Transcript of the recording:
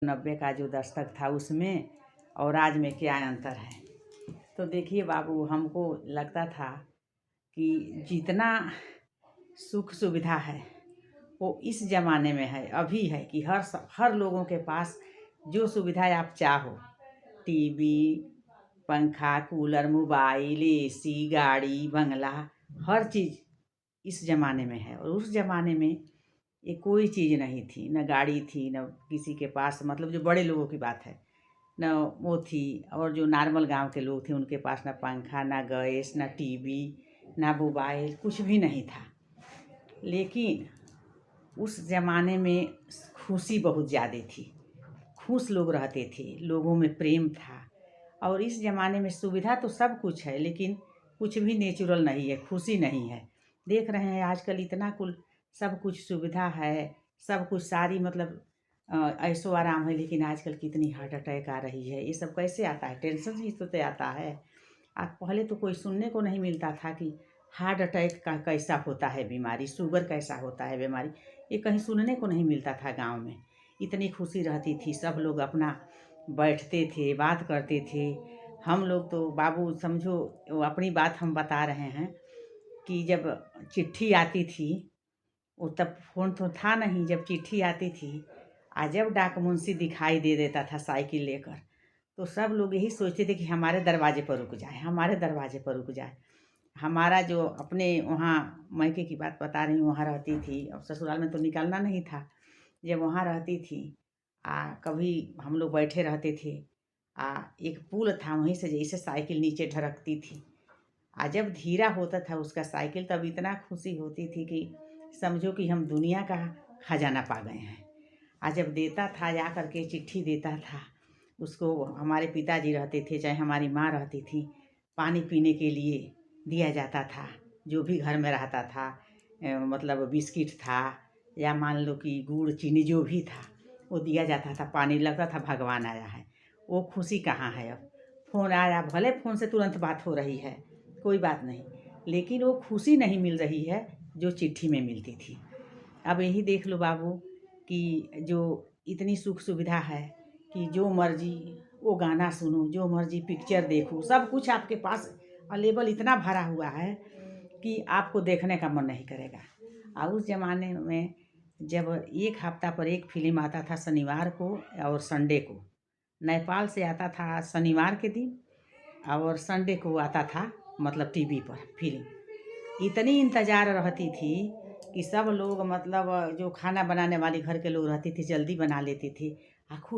90 का जो दशक था उसमें और आज में क्या अंतर है। तो देखिए बाबू, हमको लगता था कि जितना सुख सुविधा है वो इस ज़माने में है, अभी है कि हर लोगों के पास जो सुविधाएं आप चाहो, टीवी, पंखा, कूलर, मोबाइल, एसी, गाड़ी, बंगला, हर चीज़ इस ज़माने में है। और उस ज़माने में ये कोई चीज़ नहीं थी, न गाड़ी थी, न किसी के पास, मतलब जो बड़े लोगों की बात है, न वो थी। और जो नॉर्मल गांव के लोग थे उनके पास ना पंखा, ना गैस, ना टीवी, ना मोबाइल, कुछ भी नहीं था। लेकिन उस ज़माने में खुशी बहुत ज़्यादा थी, खुश लोग रहते थे, लोगों में प्रेम था। और इस ज़माने में सुविधा तो सब कुछ है, लेकिन कुछ भी नेचुरल नहीं है, खुशी नहीं है। देख रहे हैं आजकल इतना कुल सब कुछ सुविधा है, सब कुछ सारी मतलब ऐशो आराम है, लेकिन आजकल कितनी हार्ट अटैक आ रही है। ये सब कैसे आता है? टेंशन ही तो आता है। आज पहले तो कोई सुनने को नहीं मिलता था कि हार्ट अटैक का कैसा होता है बीमारी, शुगर कैसा होता है बीमारी, ये कहीं सुनने को नहीं मिलता था गाँव में। इतनी खुशी रहती थी, सब लोग अपना बैठते थे, बात करते थे। हम लोग तो बाबू समझो, वो अपनी बात हम बता रहे हैं कि जब चिट्ठी आती थी, वो तब फ़ोन तो था नहीं, जब चिट्ठी आती थी जब डाक मुंशी दिखाई दे देता था साइकिल लेकर, तो सब लोग यही सोचते थे कि हमारे दरवाजे पर रुक जाए, हमारे दरवाजे पर रुक जाए। हमारा जो अपने वहाँ मायके की बात बता रही हूँ, वहाँ रहती थी, अब ससुराल में तो निकलना नहीं था। जब वहाँ रहती थी कभी हम लोग बैठे रहते थे, एक पुल था, वहीं से जैसे साइकिल नीचे ढरकती थी, जब धीरा होता था उसका साइकिल, तब इतना खुशी होती थी कि समझो कि हम दुनिया का खजाना पा गए हैं। जब देता था, जा करके चिट्ठी देता था, उसको हमारे पिताजी रहते थे चाहे हमारी माँ रहती थी, पानी पीने के लिए दिया जाता था। जो भी घर में रहता था, मतलब बिस्किट था या मान लो कि गुड़ चीनी जो भी था वो दिया जाता था, पानी लगता था भगवान आया है। वो खुशी कहाँ है अब? फ़ोन आया, भले फ़ोन से तुरंत बात हो रही है, कोई बात नहीं, लेकिन वो खुशी नहीं मिल रही है जो चिट्ठी में मिलती थी। अब यही देख लो बाबू कि जो इतनी सुख सुविधा है कि जो मर्जी वो गाना सुनो, जो मर्जी पिक्चर देखो, सब कुछ आपके पास अवेलेबल इतना भरा हुआ है कि आपको देखने का मन नहीं करेगा। और उस ज़माने में जब एक हफ्ता पर एक फिल्म आता था, शनिवार को और संडे को, नेपाल से आता था शनिवार के दिन और संडे को आता था, मतलब टीवी पर फिल्म। इतनी इंतज़ार रहती थी कि सब लोग, मतलब जो खाना बनाने वाली घर के लोग रहती थी, जल्दी बना लेती थी। खूब